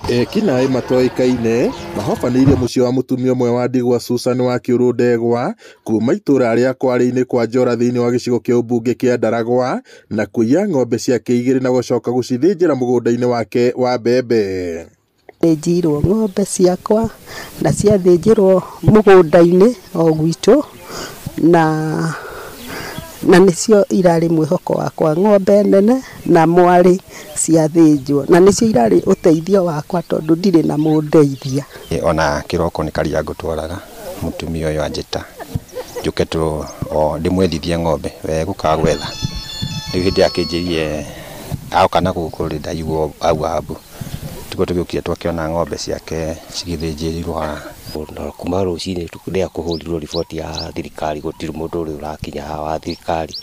Ekinaĩ matoĩkaine mahobanĩirie mũciĩ wa mũtumia ũmwe wa ndigwa Susan wa Kĩũrũ-Ndegwa kuma itũra rĩa Kwale-inĩ kwa Njora thĩinĩ wa gĩcigo kĩa ũmbunge kĩa Ndaragwa na kũiya ng'ombe ciake 2 na gũcoka gũcithĩnjĩra mũgũnda-inĩ wake wa mbembe. Thĩnjirwo ng'ombe ciakwa na ciathĩnjĩrwo mũgũnda-inĩ o gwitũ na nĩcio irarĩ mwĩhoko wakwa, ng'ombe nene na mwarĩ ciathĩnjwo na nĩcio irarĩ ũteithio wakwa tondũ ndirĩ na mũndeithia. Ona kĩroko nĩ karia ngũtwaraga mũtumia ũyũ anjĩta njũke ndĩmwethithie ng'ombe we gũka gwetha, rĩu hĩndĩ akĩnjĩrie aoka na gũkũ rĩ ndaigua abu tuko tũgĩũkire twakĩona ng'ombe ciake cigĩthĩnjĩrirwo haha. Kuma rũcinĩ rĩrĩa kũhũrirwo riboti ya thirikari gũtirĩ mũndũ ũrĩa ũrakinya haha wa thirikari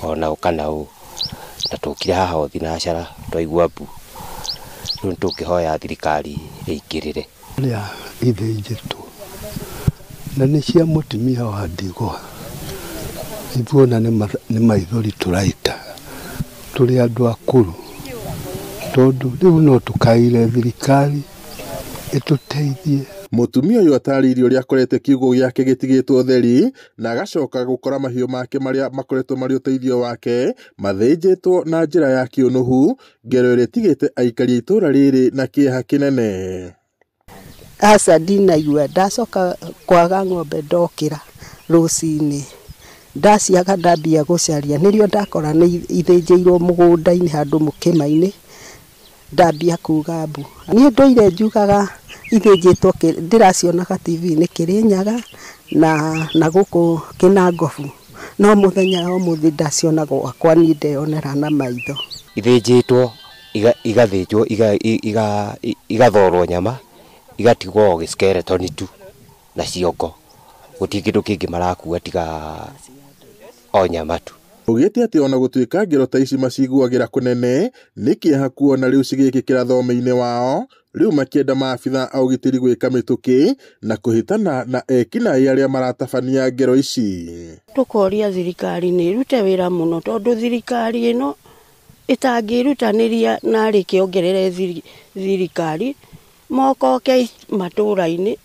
ona kana ũũ, na tũkire haha o thinacara twaigua mbu, rĩu tũkĩhoya thirikari ĩingĩrĩre. Rĩa ithĩnjĩtwo na nĩ cia mũtumia wa ndigwa, ithuona nĩ maithori tũraita tũrĩ andũ akũrũ, tondũ rĩu no tũkaire thirikari ĩtũteithie. Mũtumia ũyũ atarĩirio ũrĩa akorete kiugũ gĩake gĩtigĩtwo theri na agacoka gũkora mahiũ make marĩa makoretwo marĩ ũteithio wake mathĩnjĩtwo na njĩra ya kĩũnũhu, ngero ĩrĩa ĩtigĩte aikari itũra rĩrĩ na kĩeha kĩnene. Aca ndinaigua, ndacoka kwaga ng'ombe ndokĩra rũcinĩ, ndaciaga ndambia gũcaria, nĩrĩo ndakora nĩ ithĩnjĩirwo mũgũnda-inĩ handũ mũkĩma-inĩ, ndambia kuga mbu. Niĩ ndoire njugaga ithĩnjĩtwo ndĩracionaga TV-inĩ Kĩrĩnyaga na gũkũ Kĩnangobu, no mũthenya ũmũthĩ ndaciona gwakwa niĩ ndeyonera na maitho. Ithĩnjĩtwo igathĩnjwo igathorwo nyama igatigwo o gĩskeletoni tu na ciongo, gũtirĩ kĩndũ kĩngĩ marakua tiga o nyama tu. Ugĩte atĩ ona gũtuĩka ngero ta ici maciguagĩra kũnene, nĩ kĩeha kuona rĩu cigĩkĩkĩra thome-inĩ wao, rĩu makĩenda maabitha a ũgitĩri gwĩka mĩtũkĩ na kũhĩtana na ekinaĩ arĩa maratabania ngero ici. Tũkoria thirikari nĩ ĩrute wĩra mũno, tondũ thirikari ĩno ĩtangĩrutanĩria na kĩongerere thirikari mokoke matũra-inĩ,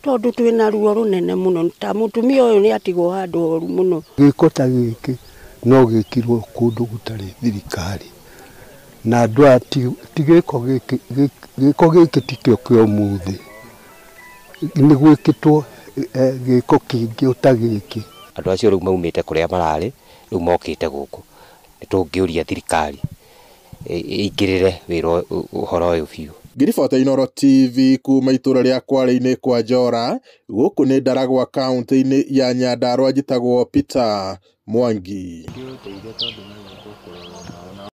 tondũ twĩna ruo rũnene mũno, ta mũtumia ũyũ nĩ atigwo handũ horu mũno. Gĩko ta gĩkĩ no gĩkirwo kũndũ gũtarĩ thirikari, na andũ aya ti gĩko gĩkĩ tikĩo kĩa ũmũthĩ, nĩ gwĩkĩtwo gĩko kĩngĩ ũta gĩkĩ. Andũ acio rĩu maumĩte kũrĩa mararĩ, rĩu mokĩte gũkũ, nĩ tũngĩũria thirikari ĩingĩrĩre wĩra ũhoro ũyũ biũ. Ngiribota Inooro TV kuma itũra rĩa Kwale-inĩ kwa Njora, gũkũ nĩ Ndaragwa kaunti-inĩ ya Nyandarua, njĩtagwo Peter Mwangi.